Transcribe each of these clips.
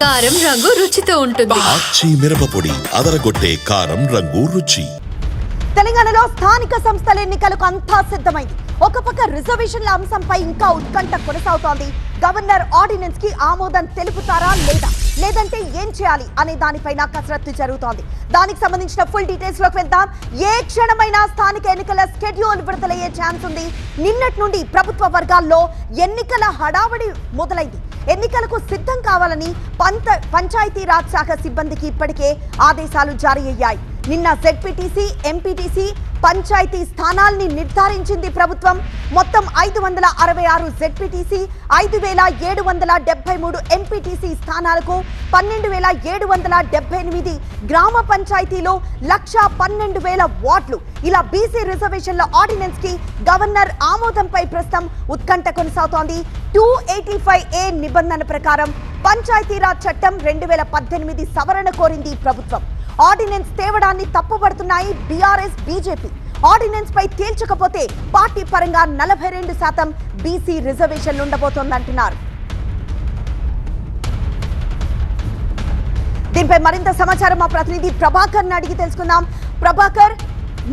కారం రంగు రుచితో ఉంటుంది. ఆచి మిరపపొడి అదరగొట్టే కారం రంగు రుచి. తెలంగాణలో స్థానిక సంస్థల ఎన్నికలకు అంతా సిద్ధమైంది. ఒక పక్క రిజర్వేషన్ల అంశంపై ఇంకా ఉత్కంఠ కొనసాగుతోంది. గవర్నర్ ఆర్డినెన్స్ కి ఆమోదం తెలుపుతారా లేదంటే ఏం చేయాలి అనే దానిపైన కసరత్తు జరుగుతోంది. దానికి సంబంధించిన ఫుల్ డీటెయిల్స్ లోకి వెళ్దాం. ఏ క్షణమైనా స్థానిక ఎన్నికల స్కెడ్యూల్ విడుదలయ్యే ఛాన్స్ ఉంది. నిన్నటి నుండి ప్రభుత్వ వర్గాల్లో ఎన్నికల హడావడి మొదలైంది. ఎన్నికలకు సిద్ధం కావాలని పంచాయతీరాజ్ శాఖ సిబ్బందికి ఇప్పటికే ఆదేశాలు జారీ అయ్యాయి. నిన్న జెడ్పీటీసీ, ఎంపీటీసీ పంచాయతీ స్థానాల్ని నిర్ధారించింది ప్రభుత్వం. మొత్తం 566 జెడ్పీటీసీ, 5773 ఎంపీటీసీ స్థానాలకు 12778 గ్రామ పంచాయతీలో 112,000 వార్డులు. ఇలా బీసీ రిజర్వేషన్ల ఆర్డినెన్స్ కి గవర్నర్ ఆమోదంపై ప్రస్తుతం ఉత్కంఠ కొనసాగుతోంది. 285A నిబంధన ప్రకారం పంచాయతీరాజ్ చట్టం 2018 సవరణ కోరింది ప్రభుత్వం. ఆర్డినెన్స్ తేవడాన్ని తప్పుపడుతున్నాయి బీఆర్ఎస్, బీజేపీ. ఆర్డినెన్స్ పై తేల్చకపోతే పార్టీ పరంగా 42% బీసీ రిజర్వేషన్లు ఉండబోతోందంటున్నారు. దీనిపై మరింత సమాచారం మా ప్రతినిధి ప్రభాకర్ అడిగి తెలుసుకుందాం. ప్రభాకర్,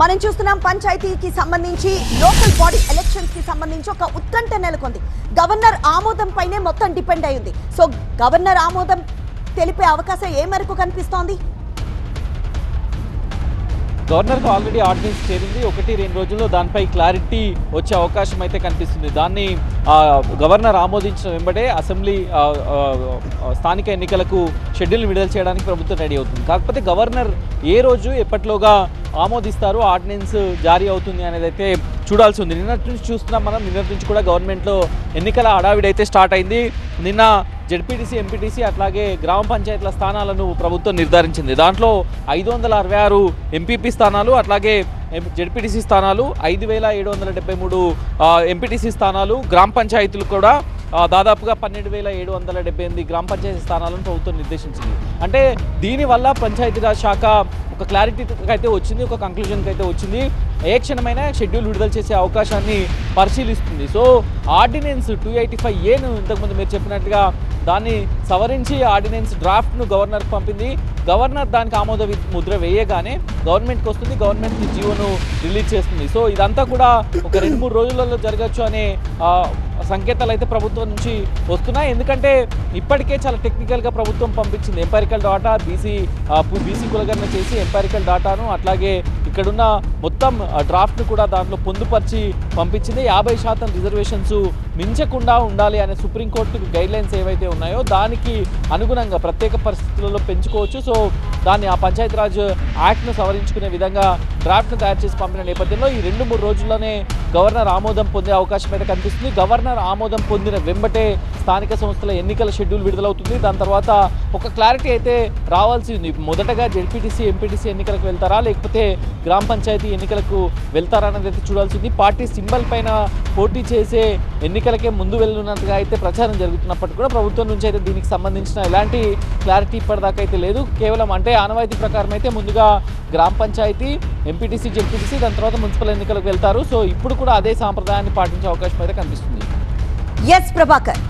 మనం చూస్తున్నాం పంచాయతీకి సంబంధించి, లోకల్ బాడీ ఎలక్షన్స్ కి సంబంధించి ఒక ఉత్కంఠ నెలకొంది. గవర్నర్ ఆమోదం పైనే మొత్తం డిపెండ్ అయ్యింది. సో గవర్నర్ ఆమోదం తెలిపే అవకాశం ఏ మేరకు కనిపిస్తోంది? గవర్నర్కు ఆల్రెడీ ఆర్డినెన్స్ చేరింది. 1-2 రోజుల్లో దానిపై క్లారిటీ వచ్చే అవకాశం అయితే కనిపిస్తుంది. దాన్ని గవర్నర్ ఆమోదించిన వెంబడే అసెంబ్లీ స్థానిక ఎన్నికలకు షెడ్యూల్ విడుదల చేయడానికి ప్రభుత్వం రెడీ అవుతుంది. కాకపోతే గవర్నర్ ఏ రోజు ఎప్పటిలోగా ఆమోదిస్తారు, ఆర్డినెన్స్ జారీ అవుతుంది అనేది అయితే చూడాల్సి ఉంది. నిన్నటి నుంచి చూస్తున్నాం మనం. నిన్నటి నుంచి కూడా గవర్నమెంట్లో ఎన్నికల హడావిడి అయితే స్టార్ట్ అయింది. నిన్న జెడ్పీటీసీ, ఎంపీటీసీ అట్లాగే గ్రామ పంచాయతీల స్థానాలను ప్రభుత్వం నిర్ధారించింది. దాంట్లో 566 ఎంపీపీ స్థానాలు, అట్లాగే జెడ్పీటీసీ స్థానాలు, 5773 ఎంపీటీసీ స్థానాలు, గ్రామ పంచాయతీలు కూడా దాదాపుగా 12,778 గ్రామ పంచాయతీ స్థానాలను ప్రభుత్వం నిర్దేశించింది. అంటే దీనివల్ల పంచాయతీరాజ్ శాఖ ఒక క్లారిటీకి అయితే వచ్చింది, ఒక కంక్లూజన్కి అయితే వచ్చింది. ఏ క్షణమైనా షెడ్యూల్ విడుదల చేసే అవకాశాన్ని పరిశీలిస్తుంది. సో ఆర్డినెన్స్ 285Aను ఇంతకుముందు మీరు చెప్పినట్టుగా దాన్ని సవరించి ఆర్డినెన్స్ డ్రాఫ్ట్ను గవర్నర్కి పంపింది. గవర్నర్ దానికి ఆమోద ముద్ర వేయగానే గవర్నమెంట్కి వస్తుంది, గవర్నమెంట్ జీవోను రిలీజ్ చేస్తుంది. సో ఇదంతా కూడా ఒక 2-3 రోజులలో జరగచ్చు అనే సంకేతాలు అయితే ప్రభుత్వం నుంచి వస్తున్నాయి. ఎందుకంటే ఇప్పటికే చాలా టెక్నికల్గా ప్రభుత్వం పంపించింది. ఎంపారికల్ డాటా బీసీ కులగణన చేసి ఎంపారికల్ డాటాను, అట్లాగే ఇక్కడున్న మొత్తం డ్రాఫ్ట్ను కూడా దాంట్లో పొందుపరిచి పంపించింది. 50% రిజర్వేషన్స్ మించకుండా ఉండాలి అనే సుప్రీంకోర్టు గైడ్లైన్స్ ఏవైతే ఉన్నాయో దానికి అనుగుణంగా ప్రత్యేక పరిస్థితులలో పెంచుకోవచ్చు. సో దాన్ని ఆ పంచాయతీరాజ్ యాక్ట్ను సవరించుకునే విధంగా డ్రాఫ్ట్ను తయారు చేసి పంపిన నేపథ్యంలో ఈ 2-3 రోజుల్లోనే గవర్నర్ ఆమోదం పొందే అవకాశం అయితే కనిపిస్తుంది. గవర్నర్ ఆమోదం పొందిన వెంబటే స్థానిక సంస్థల ఎన్నికల షెడ్యూల్ విడుదలవుతుంది. దాని తర్వాత ఒక క్లారిటీ అయితే రావాల్సి ఉంది. మొదటగా జెడ్పీటీసీ, ఎంపీటీసీ ఎన్నికలకు వెళ్తారా, లేకపోతే గ్రామ పంచాయతీ ఎన్నికలకు వెళ్తారా అనేది అయితే చూడాల్సింది. పార్టీ సింబల్ పైన పోటీ చేసే ఎన్నికలకే ముందు వెళ్ళున్నట్టుగా అయితే ప్రచారం జరుగుతున్నప్పటికీ కూడా ప్రభుత్వం నుంచి అయితే దీనికి సంబంధించిన ఎలాంటి క్లారిటీ ఇప్పటిదాకా అయితే లేదు. కేవలం అంటే ఆనవాయితీ ప్రకారం అయితే ముందుగా గ్రామ పంచాయతీ, ఎంపీటీసీ, జెడ్పీటీసీ, దాని తర్వాత మున్సిపల్ ఎన్నికలకు వెళ్తారు. సో ఇప్పుడు కూడా అదే సాంప్రదాయాన్ని పాటించే అవకాశం అయితే కనిపిస్తుంది. ఎస్ ప్రభాకర్.